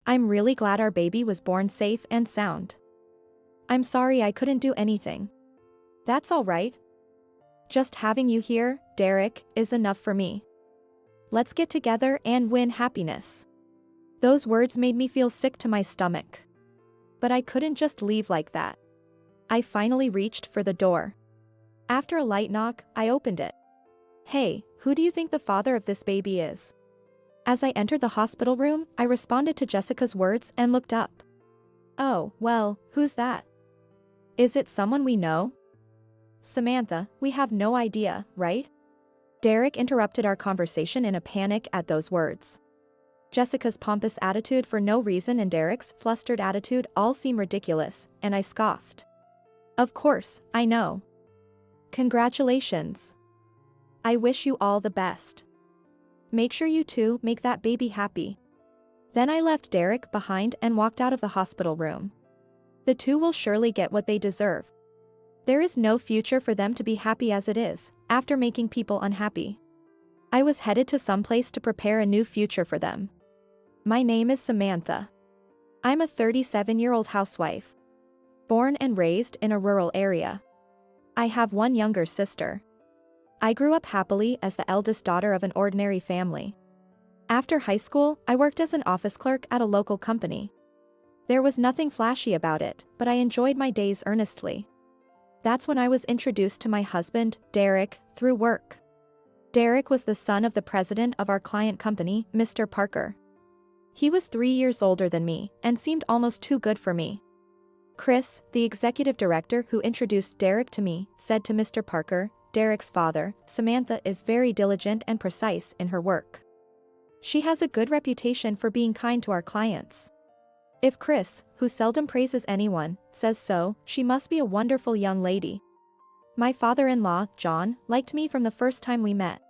I'm really glad our baby was born safe and sound. I'm sorry I couldn't do anything. That's all right. Just having you here, Derek, is enough for me. Let's get together and win happiness. Those words made me feel sick to my stomach. But I couldn't just leave like that. I finally reached for the door. After a light knock, I opened it. Hey, who do you think the father of this baby is? As I entered the hospital room, I responded to Jessica's words and looked up. Oh, well, who's that? Is it someone we know? Samantha, we have no idea, right? Derek interrupted our conversation in a panic at those words. Jessica's pompous attitude for no reason and Derek's flustered attitude all seem ridiculous, and I scoffed. Of course, I know. Congratulations. I wish you all the best. Make sure you two make that baby happy. Then I left Derek behind and walked out of the hospital room. The two will surely get what they deserve. There is no future for them to be happy as it is, after making people unhappy. I was headed to some place to prepare a new future for them. My name is Samantha. I'm a 37-year-old housewife. Born and raised in a rural area. I have one younger sister. I grew up happily as the eldest daughter of an ordinary family. After high school, I worked as an office clerk at a local company. There was nothing flashy about it, but I enjoyed my days earnestly. That's when I was introduced to my husband, Derek, through work. Derek was the son of the president of our client company, Mr. Parker. He was 3 years older than me, and seemed almost too good for me. Chris, the executive director who introduced Derek to me, said to Mr. Parker, Derek's father, Samantha is very diligent and precise in her work. She has a good reputation for being kind to our clients. If Chris, who seldom praises anyone, says so, she must be a wonderful young lady. My father-in-law, John, liked me from the first time we met.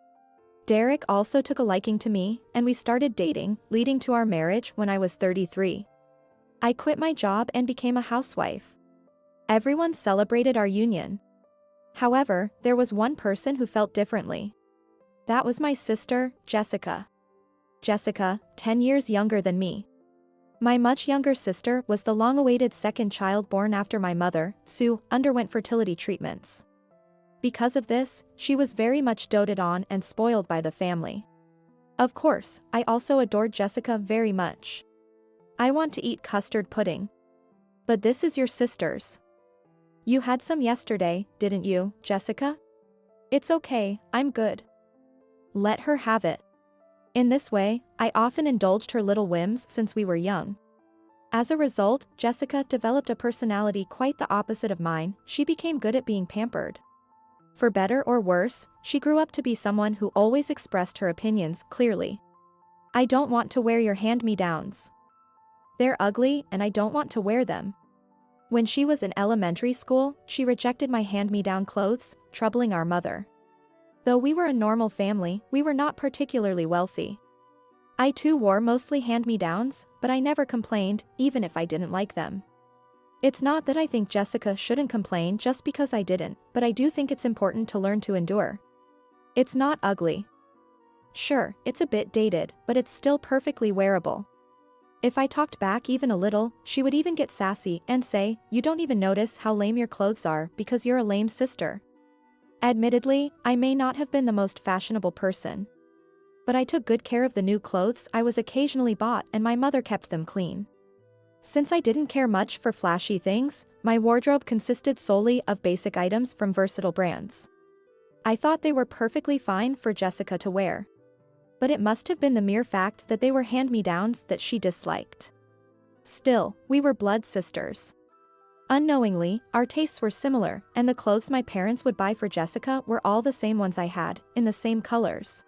Derek also took a liking to me, and we started dating, leading to our marriage when I was 33. I quit my job and became a housewife. Everyone celebrated our union. However, there was one person who felt differently. That was my sister, Jessica. Jessica, 10 years younger than me. My much younger sister was the long-awaited second child born after my mother, Sue, underwent fertility treatments. Because of this, she was very much doted on and spoiled by the family. Of course, I also adored Jessica very much. I want to eat custard pudding. But this is your sister's. You had some yesterday, didn't you, Jessica? It's okay, I'm good. Let her have it. In this way, I often indulged her little whims since we were young. As a result, Jessica developed a personality quite the opposite of mine. She became good at being pampered. For better or worse, she grew up to be someone who always expressed her opinions clearly. I don't want to wear your hand-me-downs. They're ugly and I don't want to wear them. When she was in elementary school, she rejected my hand-me-down clothes, troubling our mother. Though we were a normal family, we were not particularly wealthy. I too wore mostly hand-me-downs, but I never complained, even if I didn't like them. It's not that I think Jessica shouldn't complain just because I didn't, but I do think it's important to learn to endure. It's not ugly. Sure, it's a bit dated, but it's still perfectly wearable. If I talked back even a little, she would even get sassy and say, "You don't even notice how lame your clothes are because you're a lame sister." Admittedly, I may not have been the most fashionable person. But I took good care of the new clothes I was occasionally bought and my mother kept them clean. Since I didn't care much for flashy things, my wardrobe consisted solely of basic items from versatile brands. I thought they were perfectly fine for Jessica to wear. But it must have been the mere fact that they were hand-me-downs that she disliked. Still, we were blood sisters. Unknowingly, our tastes were similar, and the clothes my parents would buy for Jessica were all the same ones I had, in the same colors.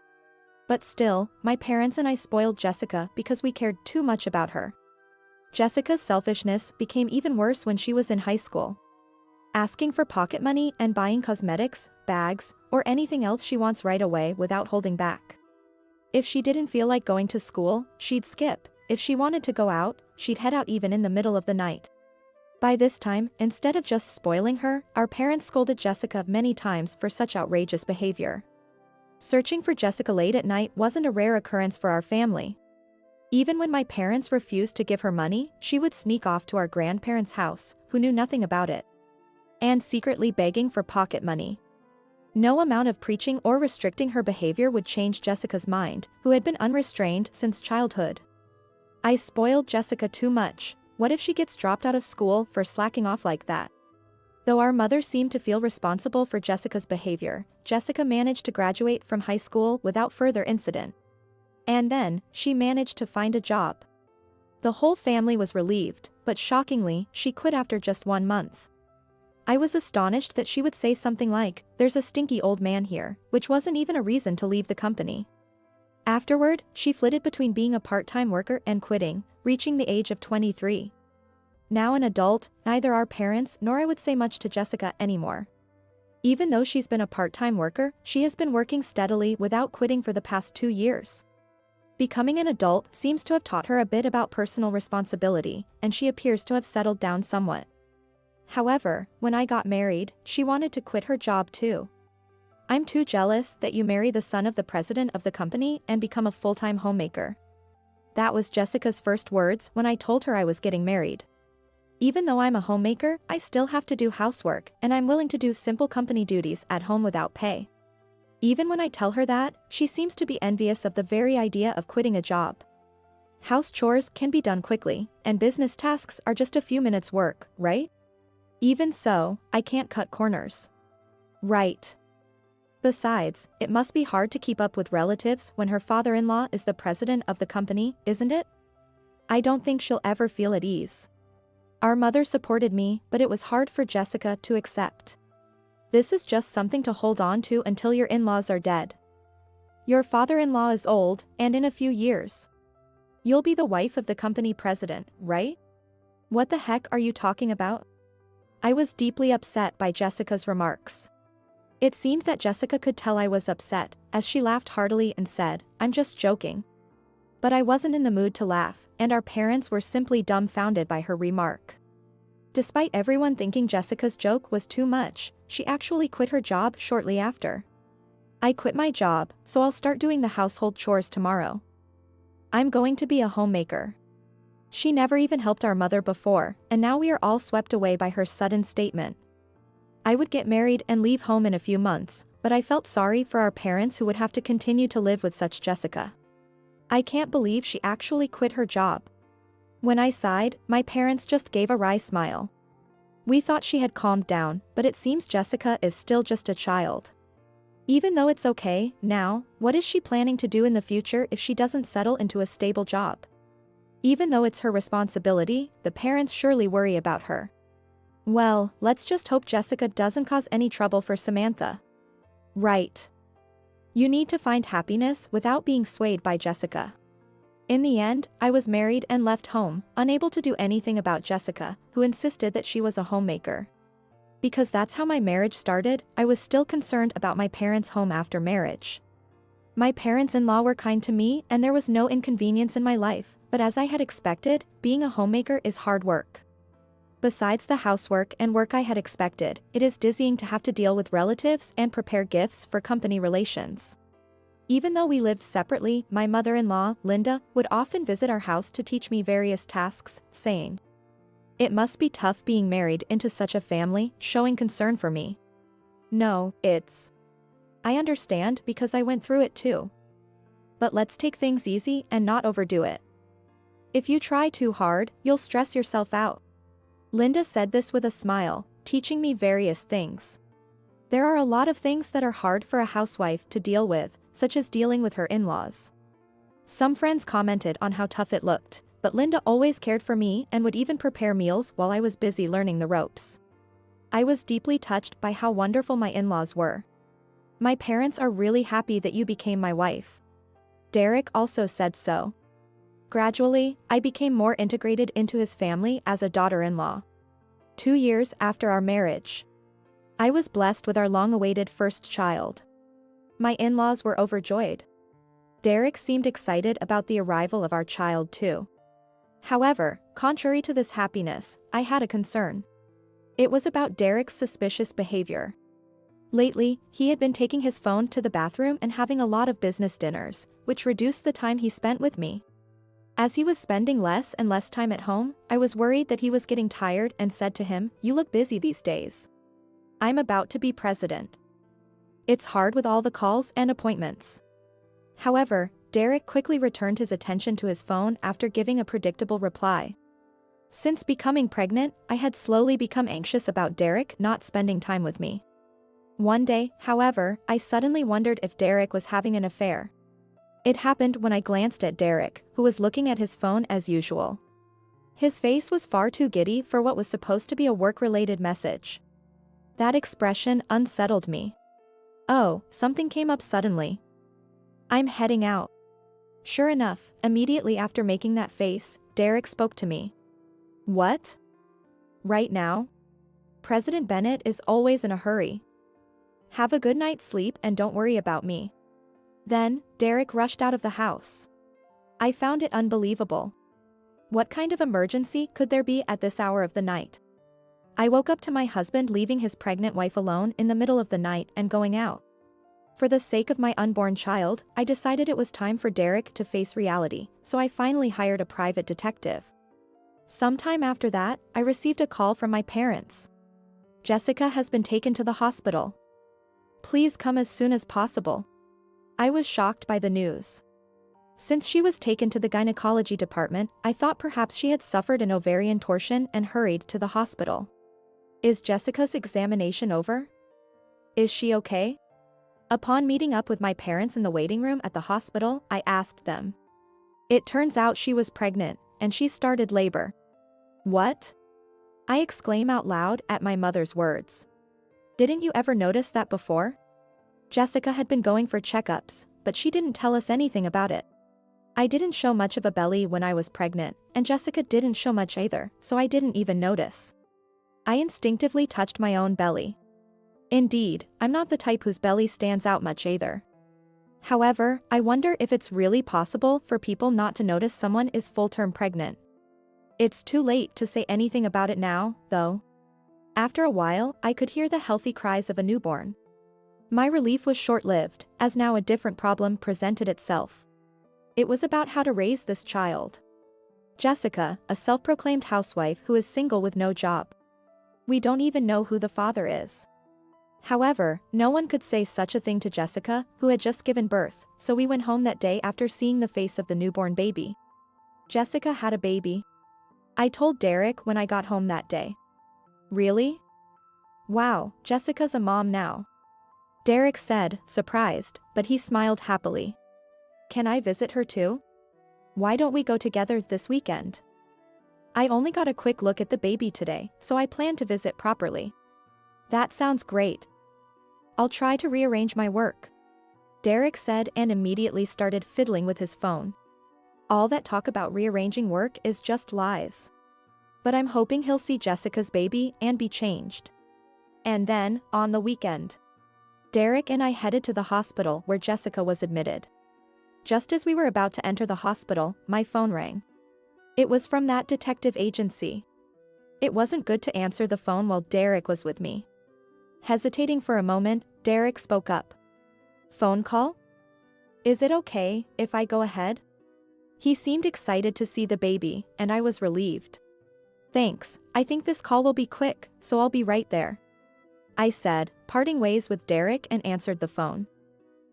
But still, my parents and I spoiled Jessica because we cared too much about her. Jessica's selfishness became even worse when she was in high school. Asking for pocket money and buying cosmetics, bags, or anything else she wants right away without holding back. If she didn't feel like going to school, she'd skip. If she wanted to go out, she'd head out even in the middle of the night. By this time, instead of just spoiling her, our parents scolded Jessica many times for such outrageous behavior. Searching for Jessica late at night wasn't a rare occurrence for our family. Even when my parents refused to give her money, she would sneak off to our grandparents' house, who knew nothing about it, and secretly begging for pocket money. No amount of preaching or restricting her behavior would change Jessica's mind, who had been unrestrained since childhood. I spoiled Jessica too much. What if she gets dropped out of school for slacking off like that? Though our mother seemed to feel responsible for Jessica's behavior, Jessica managed to graduate from high school without further incident. And then, she managed to find a job. The whole family was relieved, but shockingly, she quit after just 1 month. I was astonished that she would say something like, "There's a stinky old man here," which wasn't even a reason to leave the company. Afterward, she flitted between being a part-time worker and quitting, reaching the age of 23. Now an adult, neither our parents nor I would say much to Jessica anymore. Even though she's been a part-time worker, she has been working steadily without quitting for the past 2 years. Becoming an adult seems to have taught her a bit about personal responsibility, and she appears to have settled down somewhat. However, when I got married, she wanted to quit her job too. "I'm too jealous that you marry the son of the president of the company and become a full-time homemaker." That was Jessica's first words when I told her I was getting married. Even though I'm a homemaker, I still have to do housework, and I'm willing to do simple company duties at home without pay. Even when I tell her that, she seems to be envious of the very idea of quitting a job. House chores can be done quickly, and business tasks are just a few minutes' work, right? Even so, I can't cut corners. Right. Besides, it must be hard to keep up with relatives when her father-in-law is the president of the company, isn't it? I don't think she'll ever feel at ease. Our mother supported me, but it was hard for Jessica to accept. This is just something to hold on to until your in-laws are dead. Your father-in-law is old, and in a few years, you'll be the wife of the company president, right? What the heck are you talking about? I was deeply upset by Jessica's remarks. It seemed that Jessica could tell I was upset, as she laughed heartily and said, "I'm just joking." But I wasn't in the mood to laugh, and our parents were simply dumbfounded by her remark. Despite everyone thinking Jessica's joke was too much, she actually quit her job shortly after. "I quit my job, so I'll start doing the household chores tomorrow. I'm going to be a homemaker." She never even helped our mother before, and now we are all swept away by her sudden statement. I would get married and leave home in a few months, but I felt sorry for our parents who would have to continue to live with such Jessica. I can't believe she actually quit her job. When I sighed, my parents just gave a wry smile. We thought she had calmed down, but it seems Jessica is still just a child. Even though it's okay now, what is she planning to do in the future if she doesn't settle into a stable job? Even though it's her responsibility, the parents surely worry about her. Well, let's just hope Jessica doesn't cause any trouble for Samantha. Right. You need to find happiness without being swayed by Jessica. In the end, I was married and left home, unable to do anything about Jessica, who insisted that she was a homemaker. Because that's how my marriage started, I was still concerned about my parents' home after marriage. My parents-in-law were kind to me and there was no inconvenience in my life, but as I had expected, being a homemaker is hard work. Besides the housework and work I had expected, it is dizzying to have to deal with relatives and prepare gifts for company relations. Even though we lived separately, my mother-in-law, Linda, would often visit our house to teach me various tasks, saying, "It must be tough being married into such a family," showing concern for me. No, I understand because I went through it too. But let's take things easy and not overdo it. If you try too hard, you'll stress yourself out. Linda said this with a smile, teaching me various things. There are a lot of things that are hard for a housewife to deal with, such as dealing with her in-laws. Some friends commented on how tough it looked, but Linda always cared for me and would even prepare meals while I was busy learning the ropes. I was deeply touched by how wonderful my in-laws were. "My parents are really happy that you became my wife." Derek also said so. Gradually, I became more integrated into his family as a daughter-in-law. 2 years after our marriage, I was blessed with our long-awaited first child. My in-laws were overjoyed. Derek seemed excited about the arrival of our child too. However, contrary to this happiness, I had a concern. It was about Derek's suspicious behavior. Lately, he had been taking his phone to the bathroom and having a lot of business dinners, which reduced the time he spent with me. As he was spending less and less time at home, I was worried that he was getting tired and said to him, "You look busy these days." "I'm about to be president. It's hard with all the calls and appointments." However, Derek quickly returned his attention to his phone after giving a predictable reply. Since becoming pregnant, I had slowly become anxious about Derek not spending time with me. One day, however, I suddenly wondered if Derek was having an affair. It happened when I glanced at Derek, who was looking at his phone as usual. His face was far too giddy for what was supposed to be a work-related message. That expression unsettled me. Oh, something came up suddenly. "I'm heading out." Sure enough, immediately after making that face, Derek spoke to me. "What? Right now? President Bennett is always in a hurry. Have a good night's sleep and don't worry about me." Then, Derek rushed out of the house. I found it unbelievable. What kind of emergency could there be at this hour of the night? I woke up to my husband leaving his pregnant wife alone in the middle of the night and going out. For the sake of my unborn child, I decided it was time for Derek to face reality, so I finally hired a private detective. Sometime after that, I received a call from my parents. "Jessica has been taken to the hospital. Please come as soon as possible." I was shocked by the news. Since she was taken to the gynecology department, I thought perhaps she had suffered an ovarian torsion and hurried to the hospital. "Is Jessica's examination over? Is she okay?" Upon meeting up with my parents in the waiting room at the hospital, I asked them. It turns out she was pregnant, and she started labor. "What?" I exclaim out loud at my mother's words. "Didn't you ever notice that before? Jessica had been going for checkups, but she didn't tell us anything about it. I didn't show much of a belly when I was pregnant, and Jessica didn't show much either, so I didn't even notice." I instinctively touched my own belly. Indeed, I'm not the type whose belly stands out much either. However, I wonder if it's really possible for people not to notice someone is full-term pregnant. It's too late to say anything about it now, though. After a while, I could hear the healthy cries of a newborn. My relief was short-lived, as now a different problem presented itself. It was about how to raise this child. Jessica, a self-proclaimed housewife who is single with no job. We don't even know who the father is. However, no one could say such a thing to Jessica, who had just given birth, so we went home that day after seeing the face of the newborn baby. Jessica had a baby. I told Derek when I got home that day. "Really? Wow, Jessica's a mom now." Derek said, surprised, but he smiled happily. "Can I visit her too? Why don't we go together this weekend? I only got a quick look at the baby today, so I plan to visit properly." "That sounds great. I'll try to rearrange my work," Derek said and immediately started fiddling with his phone. All that talk about rearranging work is just lies. But I'm hoping he'll see Jessica's baby and be changed. And then, on the weekend, Derek and I headed to the hospital where Jessica was admitted. Just as we were about to enter the hospital, my phone rang. It was from that detective agency. It wasn't good to answer the phone while Derek was with me. Hesitating for a moment, Derek spoke up. "Phone call? Is it okay if I go ahead?" He seemed excited to see the baby, and I was relieved. "Thanks, I think this call will be quick, so I'll be right there," I said, parting ways with Derek and answered the phone.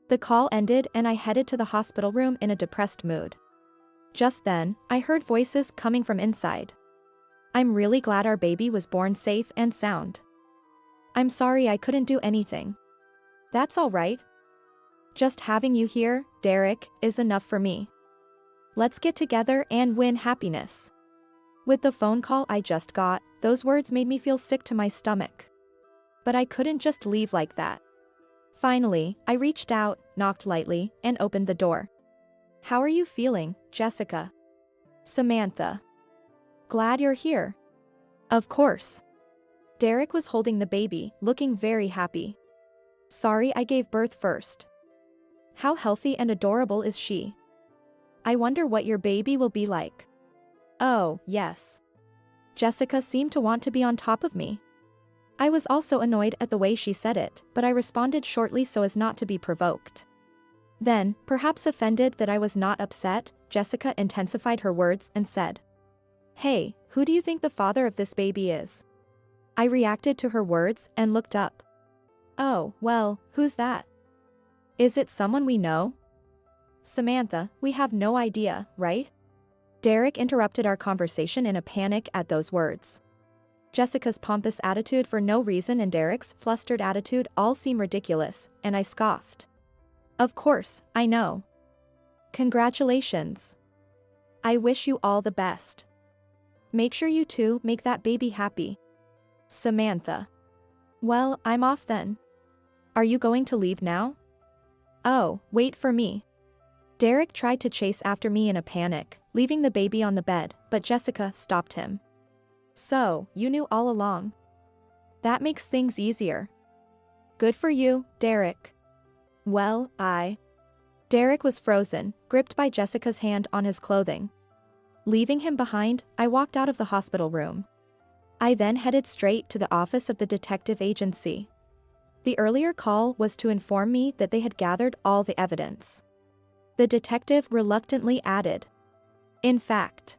The call ended and I headed to the hospital room in a depressed mood. Just then, I heard voices coming from inside. "I'm really glad our baby was born safe and sound. I'm sorry I couldn't do anything." "That's all right. Just having you here, Derek, is enough for me. Let's get together and win happiness." With the phone call I just got, those words made me feel sick to my stomach. But I couldn't just leave like that. Finally, I reached out, knocked lightly, and opened the door. "How are you feeling, Jessica?" "Samantha. Glad you're here." "Of course." Derek was holding the baby, looking very happy. "Sorry I gave birth first. How healthy and adorable is she? I wonder what your baby will be like." "Oh, yes." Jessica seemed to want to be on top of me. I was also annoyed at the way she said it, but I responded shortly so as not to be provoked. Then, perhaps offended that I was not upset, Jessica intensified her words and said, "Hey, who do you think the father of this baby is?" I reacted to her words and looked up. "Oh, well, who's that? Is it someone we know?" "Samantha, we have no idea, right?" Derek interrupted our conversation in a panic at those words. Jessica's pompous attitude for no reason and Derek's flustered attitude all seem ridiculous, and I scoffed. "Of course, I know. Congratulations. I wish you all the best. Make sure you two make that baby happy." Samantha. "Well, I'm off then. Are you going to leave now?" "Oh, wait for me." Derek tried to chase after me in a panic, leaving the baby on the bed, but Jessica stopped him. "So, you knew all along. That makes things easier. Good for you, Derek." "Well, Derek was frozen, gripped by Jessica's hand on his clothing. Leaving him behind, I walked out of the hospital room. I then headed straight to the office of the detective agency. The earlier call was to inform me that they had gathered all the evidence. The detective reluctantly added, "In fact,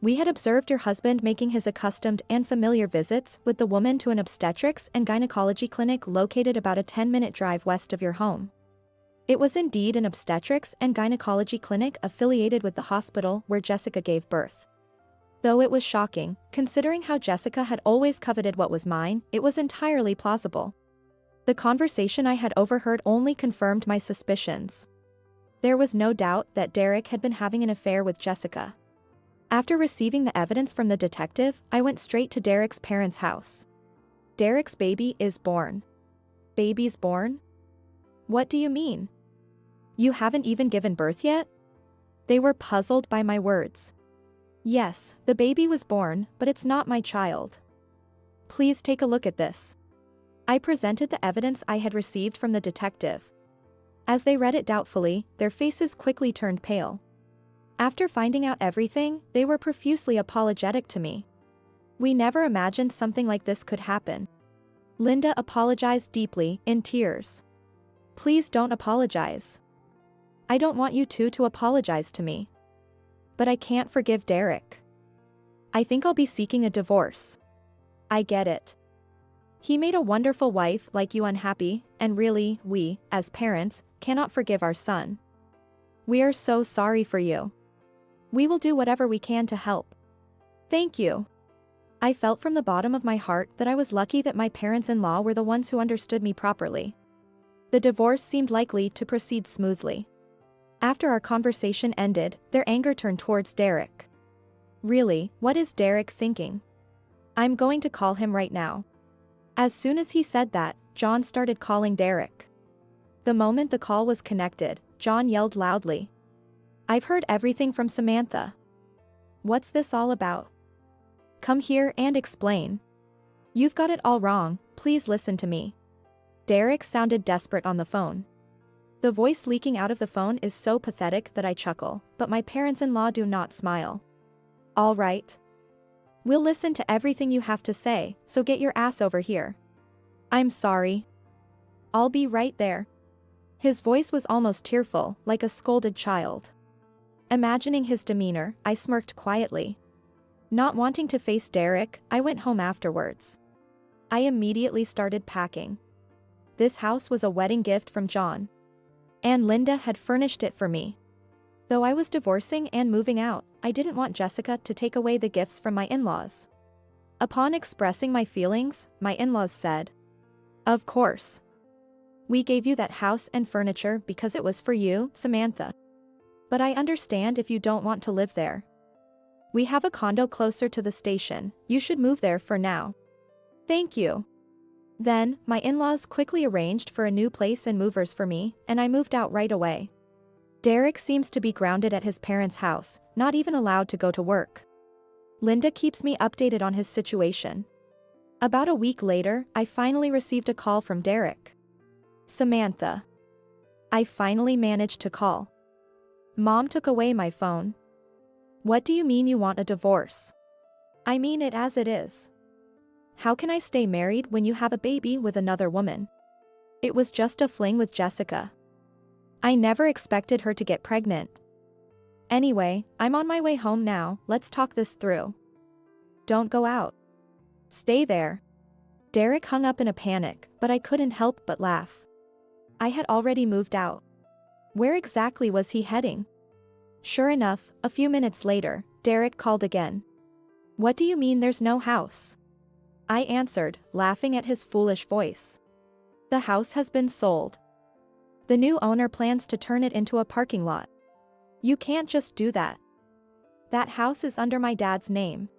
we had observed your husband making his accustomed and familiar visits with the woman to an obstetrics and gynecology clinic located about a 10-minute drive west of your home. It was indeed an obstetrics and gynecology clinic affiliated with the hospital where Jessica gave birth. Though it was shocking, considering how Jessica had always coveted what was mine, it was entirely plausible. The conversation I had overheard only confirmed my suspicions. There was no doubt that Derek had been having an affair with Jessica. After receiving the evidence from the detective, I went straight to Derek's parents' house. Derek's baby is born." "Baby's born? What do you mean? You haven't even given birth yet?" They were puzzled by my words. "Yes, the baby was born, but it's not my child. Please take a look at this." I presented the evidence I had received from the detective. As they read it doubtfully, their faces quickly turned pale. After finding out everything, they were profusely apologetic to me. "We never imagined something like this could happen." Linda apologized deeply, in tears. "Please don't apologize. I don't want you two to apologize to me. But I can't forgive Derek. I think I'll be seeking a divorce. I get it. He made a wonderful wife like you unhappy, and really, we, as parents, cannot forgive our son. We are so sorry for you. We will do whatever we can to help." "Thank you." I felt from the bottom of my heart that I was lucky that my parents-in-law were the ones who understood me properly. The divorce seemed likely to proceed smoothly. After our conversation ended, their anger turned towards Derek. Really, what is Derek thinking? I'm going to call him right now. As soon as he said that, John started calling Derek. The moment the call was connected, John yelled loudly, "I've heard everything from Samantha. What's this all about? Come here and explain. You've got it all wrong, please listen to me." Derek sounded desperate on the phone. The voice leaking out of the phone is so pathetic that I chuckle, but my parents-in-law do not smile. "All right. We'll listen to everything you have to say, so get your ass over here." "I'm sorry. I'll be right there." His voice was almost tearful, like a scolded child. Imagining his demeanor, I smirked quietly. Not wanting to face Derek, I went home afterwards. I immediately started packing. This house was a wedding gift from John. And Linda had furnished it for me. Though I was divorcing and moving out, I didn't want Jessica to take away the gifts from my in-laws. Upon expressing my feelings, my in-laws said, "Of course. We gave you that house and furniture because it was for you, Samantha. But I understand if you don't want to live there. We have a condo closer to the station, you should move there for now." "Thank you." Then, my in-laws quickly arranged for a new place and movers for me, and I moved out right away. Derek seems to be grounded at his parents' house, not even allowed to go to work. Linda keeps me updated on his situation. About a week later, I finally received a call from Derek. "Samantha. I finally managed to call. Mom took away my phone." "What do you mean you want a divorce?" "I mean it as it is. How can I stay married when you have a baby with another woman? It was just a fling with Jessica." I never expected her to get pregnant. Anyway, I'm on my way home now, let's talk this through. Don't go out. Stay there. Derek hung up in a panic, but I couldn't help but laugh. I had already moved out. Where exactly was he heading? Sure enough, a few minutes later, Derek called again. What do you mean there's no house? I answered, laughing at his foolish voice. The house has been sold. The new owner plans to turn it into a parking lot. You can't just do that. That house is under my dad's name.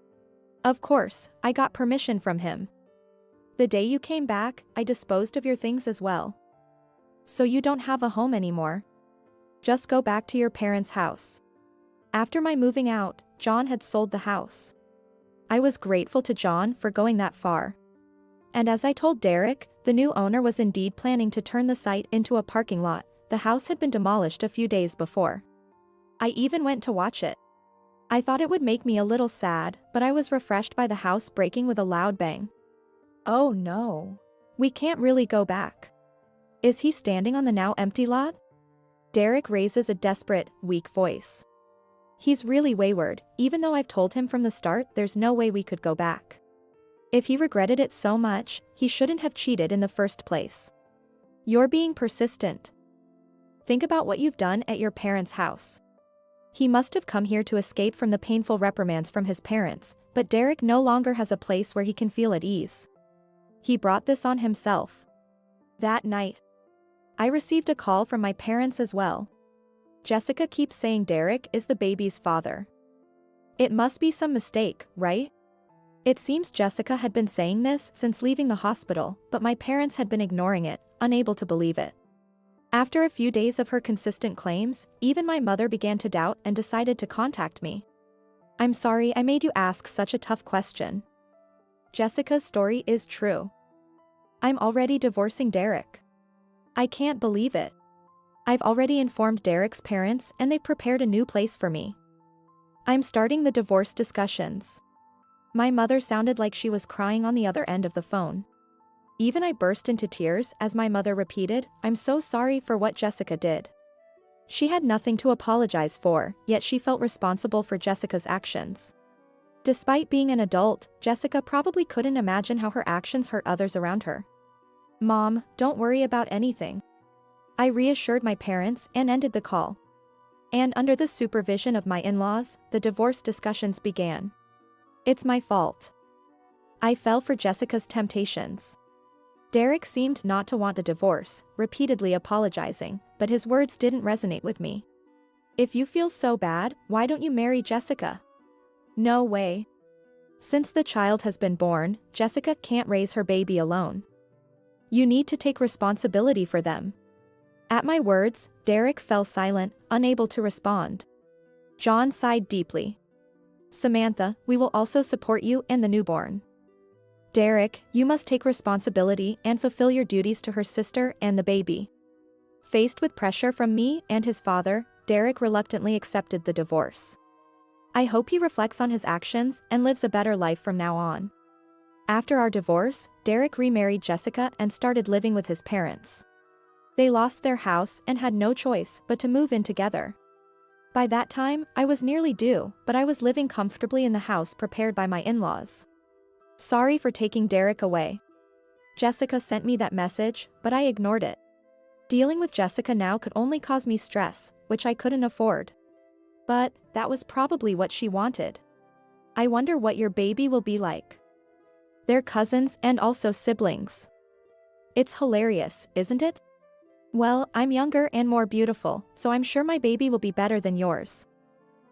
Of course, I got permission from him. The day you came back, I disposed of your things as well. So you don't have a home anymore. Just go back to your parents' house. After my moving out, John had sold the house. I was grateful to John for going that far. And as I told Derek, the new owner was indeed planning to turn the site into a parking lot. The house had been demolished a few days before. I even went to watch it. I thought it would make me a little sad, but I was refreshed by the house breaking with a loud bang. Oh no. We can't really go back. Is he standing on the now empty lot? Derek raises a desperate, weak voice. He's really wayward, even though I've told him from the start there's no way we could go back. If he regretted it so much, he shouldn't have cheated in the first place. You're being persistent. Think about what you've done at your parents' house. He must have come here to escape from the painful reprimands from his parents, but Derek no longer has a place where he can feel at ease. He brought this on himself. That night, I received a call from my parents as well. Jessica keeps saying Derek is the baby's father. It must be some mistake, right? It seems Jessica had been saying this since leaving the hospital, but my parents had been ignoring it, unable to believe it. After a few days of her consistent claims, even my mother began to doubt and decided to contact me. I'm sorry I made you ask such a tough question. Jessica's story is true. I'm already divorcing Derek. I can't believe it. I've already informed Derek's parents and they've prepared a new place for me. I'm starting the divorce discussions. My mother sounded like she was crying on the other end of the phone. Even I burst into tears as my mother repeated, I'm so sorry for what Jessica did. She had nothing to apologize for, yet she felt responsible for Jessica's actions. Despite being an adult, Jessica probably couldn't imagine how her actions hurt others around her. Mom, don't worry about anything. I reassured my parents and ended the call. And under the supervision of my in-laws, the divorce discussions began. It's my fault. I fell for Jessica's temptations. Derek seemed not to want a divorce, repeatedly apologizing, but his words didn't resonate with me. If you feel so bad, why don't you marry Jessica? No way. Since the child has been born, Jessica can't raise her baby alone. You need to take responsibility for them. At my words, Derek fell silent, unable to respond. John sighed deeply. Samantha, we will also support you and the newborn. Derek, you must take responsibility and fulfill your duties to her sister and the baby. Faced with pressure from me and his father, Derek reluctantly accepted the divorce. I hope he reflects on his actions and lives a better life from now on. After our divorce, Derek remarried Jessica and started living with his parents. They lost their house and had no choice but to move in together. By that time, I was nearly due, but I was living comfortably in the house prepared by my in-laws. Sorry for taking Derek away. Jessica sent me that message, but I ignored it. Dealing with Jessica now could only cause me stress, which I couldn't afford. But that was probably what she wanted. I wonder what your baby will be like. They're cousins and also siblings. It's hilarious, isn't it? Well, I'm younger and more beautiful, so I'm sure my baby will be better than yours.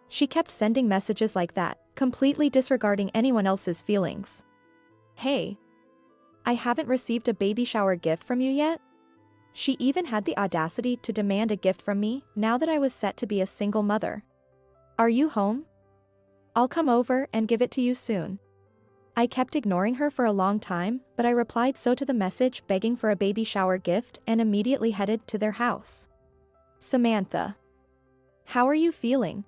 She kept sending messages like that, completely disregarding anyone else's feelings. Hey. I haven't received a baby shower gift from you yet? She even had the audacity to demand a gift from me now that I was set to be a single mother. Are you home? I'll come over and give it to you soon. I kept ignoring her for a long time, but I replied so to the message begging for a baby shower gift and immediately headed to their house. Samantha. How are you feeling?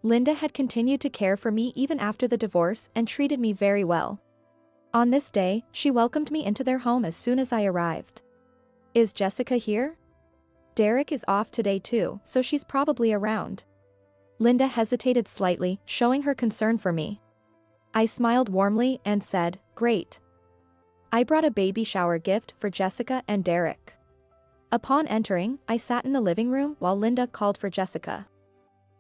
Linda had continued to care for me even after the divorce and treated me very well. On this day, she welcomed me into their home as soon as I arrived. Is Jessica here? Derek is off today too, so she's probably around. Linda hesitated slightly, showing her concern for me. I smiled warmly and said, great. I brought a baby shower gift for Jessica and Derek. Upon entering, I sat in the living room while Linda called for Jessica.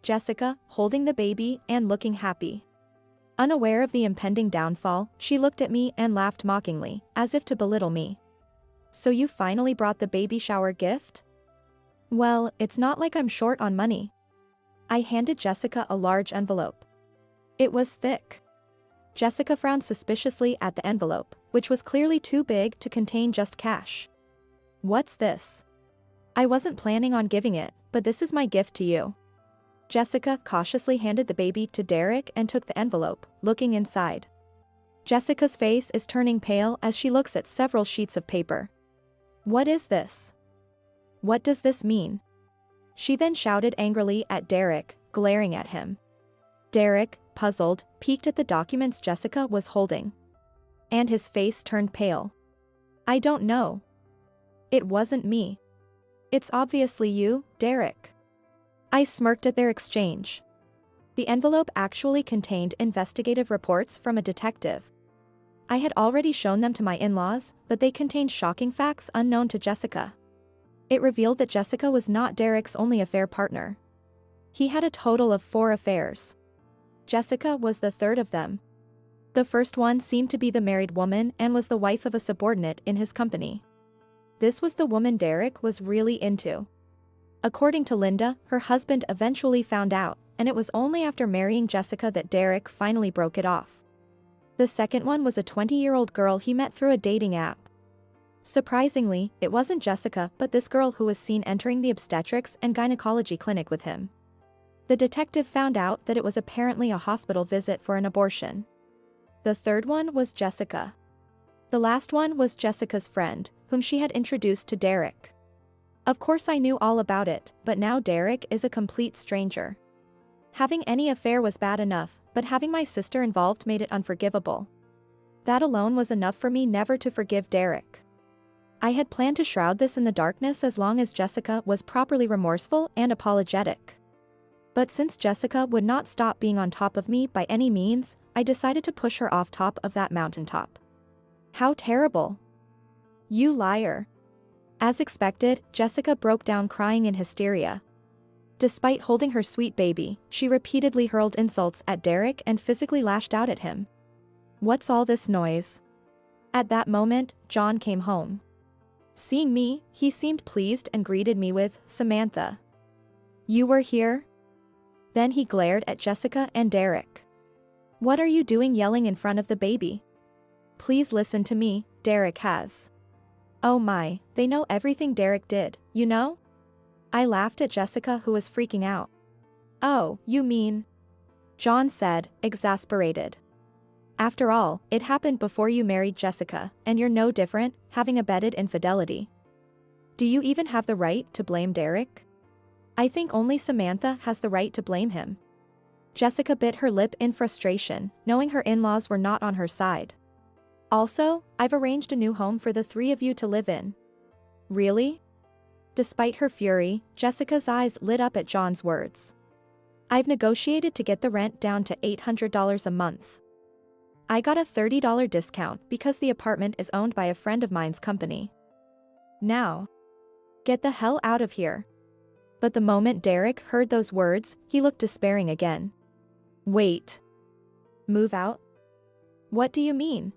Jessica, holding the baby and looking happy. Unaware of the impending downfall, she looked at me and laughed mockingly, as if to belittle me. So you finally brought the baby shower gift? Well, it's not like I'm short on money. I handed Jessica a large envelope. It was thick. Jessica frowned suspiciously at the envelope, which was clearly too big to contain just cash. What's this? I wasn't planning on giving it, but this is my gift to you. Jessica cautiously handed the baby to Derek and took the envelope, looking inside. Jessica's face is turning pale as she looks at several sheets of paper. What is this? What does this mean? She then shouted angrily at Derek, glaring at him. Derek, puzzled, peeked at the documents Jessica was holding. And his face turned pale. I don't know. It wasn't me. It's obviously you, Derek. I smirked at their exchange. The envelope actually contained investigative reports from a detective. I had already shown them to my in-laws, but they contained shocking facts unknown to Jessica. It revealed that Jessica was not Derek's only affair partner. He had a total of 4 affairs. Jessica was the third of them. The first one seemed to be the married woman and was the wife of a subordinate in his company. This was the woman Derek was really into. According to Linda, her husband eventually found out, and it was only after marrying Jessica that Derek finally broke it off. The second one was a 20-year-old girl he met through a dating app. Surprisingly, it wasn't Jessica but this girl who was seen entering the obstetrics and gynecology clinic with him. The detective found out that it was apparently a hospital visit for an abortion. The third one was Jessica. The last one was Jessica's friend, whom she had introduced to Derek. Of course I knew all about it, but now Derek is a complete stranger. Having any affair was bad enough, but having my sister involved made it unforgivable. That alone was enough for me never to forgive Derek. I had planned to shroud this in the darkness as long as Jessica was properly remorseful and apologetic. But since Jessica would not stop being on top of me by any means, I decided to push her off top of that mountaintop. How terrible. You liar. As expected, Jessica broke down crying in hysteria. Despite holding her sweet baby, she repeatedly hurled insults at Derek and physically lashed out at him. What's all this noise? At that moment, John came home. Seeing me, he seemed pleased and greeted me with, "Samantha. You were here?" Then he glared at Jessica and Derek. "What are you doing yelling in front of the baby? Please listen to me, Derek has." "Oh my, they know everything Derek did, you know?" I laughed at Jessica who was freaking out. "Oh, you mean?" John said, exasperated. "After all, it happened before you married Jessica, and you're no different, having abetted infidelity. Do you even have the right to blame Derek? I think only Samantha has the right to blame him." Jessica bit her lip in frustration, knowing her in-laws were not on her side. "Also, I've arranged a new home for the 3 of you to live in." "Really?" Despite her fury, Jessica's eyes lit up at John's words. "I've negotiated to get the rent down to $800 a month. I got a $30 discount because the apartment is owned by a friend of mine's company. Now, get the hell out of here." But the moment Derek heard those words, he looked despairing again. "Wait. Move out? What do you mean?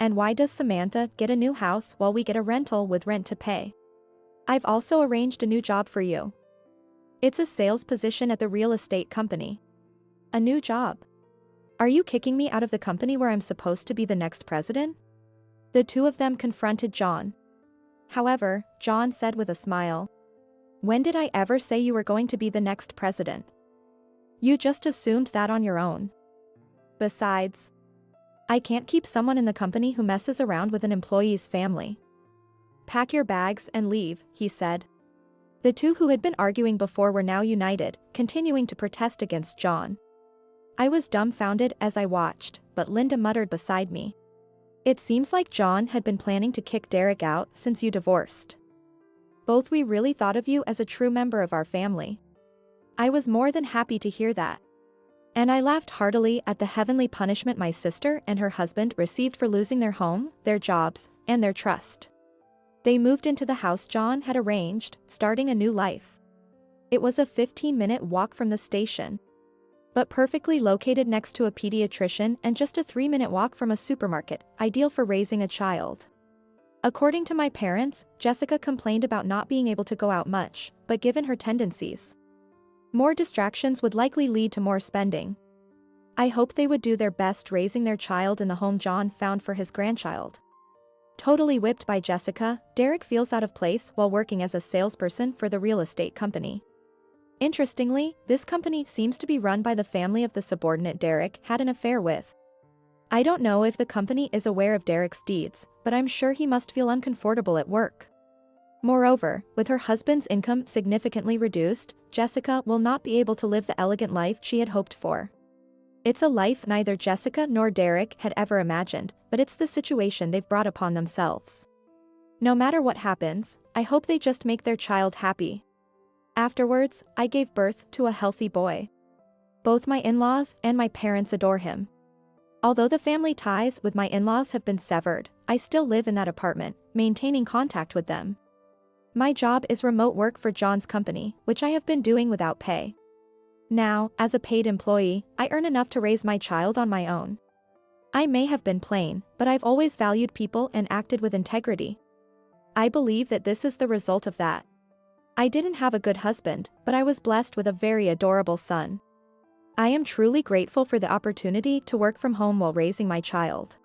And why does Samantha get a new house while we get a rental with rent to pay? I've also arranged a new job for you. It's a sales position at the real estate company." "A new job? Are you kicking me out of the company where I'm supposed to be the next president?" The two of them confronted John. However, John said with a smile, "When did I ever say you were going to be the next president? You just assumed that on your own. Besides, I can't keep someone in the company who messes around with an employee's family." "Pack your bags and leave," he said. The two who had been arguing before were now united, continuing to protest against John. I was dumbfounded as I watched, but Linda muttered beside me, "It seems like John had been planning to kick Derek out since you divorced." Both we really thought of you as a true member of our family." I was more than happy to hear that. And I laughed heartily at the heavenly punishment my sister and her husband received for losing their home, their jobs, and their trust. They moved into the house John had arranged, starting a new life. It was a 15-minute walk from the station, but perfectly located next to a pediatrician and just a 3-minute walk from a supermarket, ideal for raising a child. According to my parents, Jessica complained about not being able to go out much, but given her tendencies, more distractions would likely lead to more spending. I hope they would do their best raising their child in the home John found for his grandchild. Totally whipped by Jessica, Derek feels out of place while working as a salesperson for the real estate company. Interestingly, this company seems to be run by the family of the subordinate Derek had an affair with. I don't know if the company is aware of Derek's deeds, but I'm sure he must feel uncomfortable at work. Moreover, with her husband's income significantly reduced, Jessica will not be able to live the elegant life she had hoped for. It's a life neither Jessica nor Derek had ever imagined, but it's the situation they've brought upon themselves. No matter what happens, I hope they just make their child happy. Afterwards, I gave birth to a healthy boy. Both my in-laws and my parents adore him. Although the family ties with my in-laws have been severed, I still live in that apartment, maintaining contact with them. My job is remote work for John's company, which I have been doing without pay. Now, as a paid employee, I earn enough to raise my child on my own. I may have been plain, but I've always valued people and acted with integrity. I believe that this is the result of that. I didn't have a good husband, but I was blessed with a very adorable son. I am truly grateful for the opportunity to work from home while raising my child.